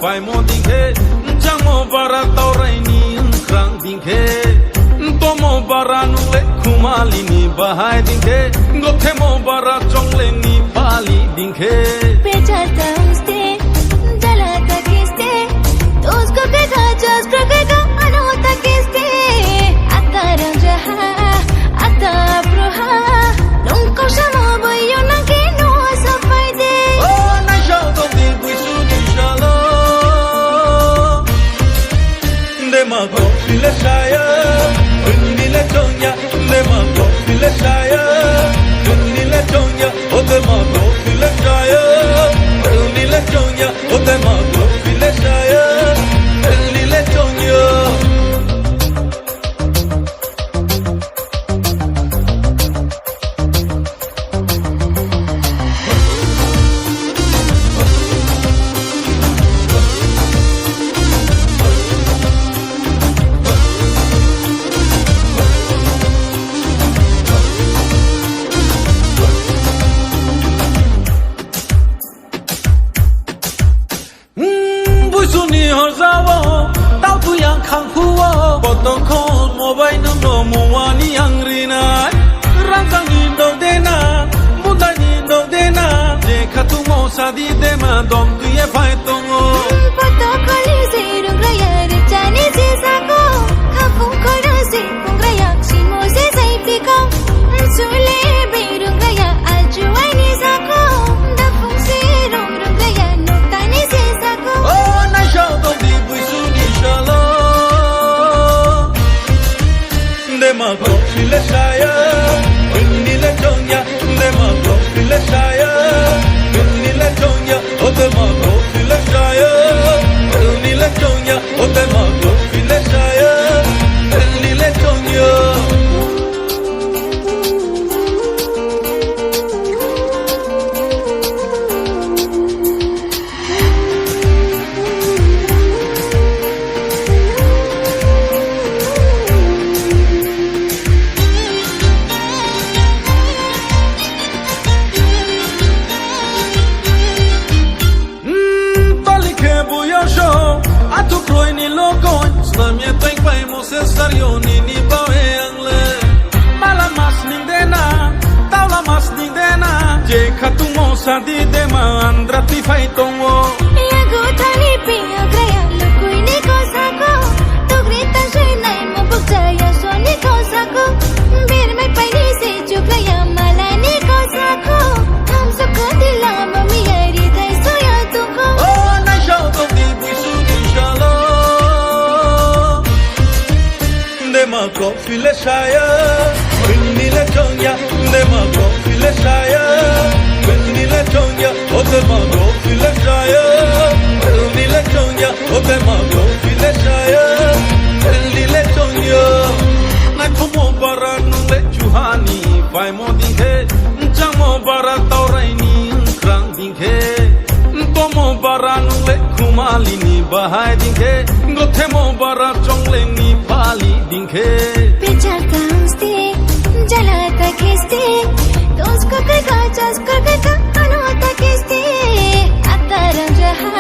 Faimo dinghe Jamo bara tauraini Krang dinghe Tomo bara nule Kumali ni bahai dinghe Gothemo bara chongle ni Pali dinghe Pechata uste Jalata kiste Usko kega jastra kega Anota kiste Atara jaha Ata bruha Nunca chamo boyo na que no safai de Oh na shao to di buisu di shalo De ma go file shaya Undi le tonya De ma go file shaya Undi le tonya Oh de ma go file shaya Undi le tonya Oh de ma go file shaya Undi le tonya Suni horzawo tao tu yang khang huwo botong kho mobile nang no muwani angrina rangsang ni do dena mudai ni do dena je khatu mo sadi de ma dom tu ye phai tongo Pato khali se rungraya rechani se sako Khapung khora se pungraya shimo se saiti ko Sule be rungraya aljuai ni sako Dapung se rungraya notani se sako oh na shao to di buisu ni shalo de ma go file shaya undi le tonya de ma go file shaya undi le tonya oh de ma go file shaya undi le tonya oh de ma go file shaya undi le tonya Atu kroi ni logoy Slamye teng pai mo se sario ni bawe angle Mala mas ning dena Taula mas ning dena Je khatu mo sadi de ma andra ti fai tongo Yago thali piya graya lukui ni ko sako Togrita shai nai mo bukjaya so ni ko sako Bir mai pai ni se chukraya mala ni ko sako Ham sako dila mami yari thai so ya tuko Oh na shao to di buisu ni shalo De ma go file shaya Undi le tonya De ma go file shaya Undi le tonya Oh de ma go file shaya Undi le tonya Oh de ma go file shaya Undi le tonya Nai pomo bara nule chuhani Vai mo dinghe Jamo bara tauraini Krang dinghe Tomo bara nule kumali ni bahai dinghe Gothemo bara chongle ni pali dinghe Pechata uste Jalata kiste Usko kega jastra kega Anota kiste Atara jaha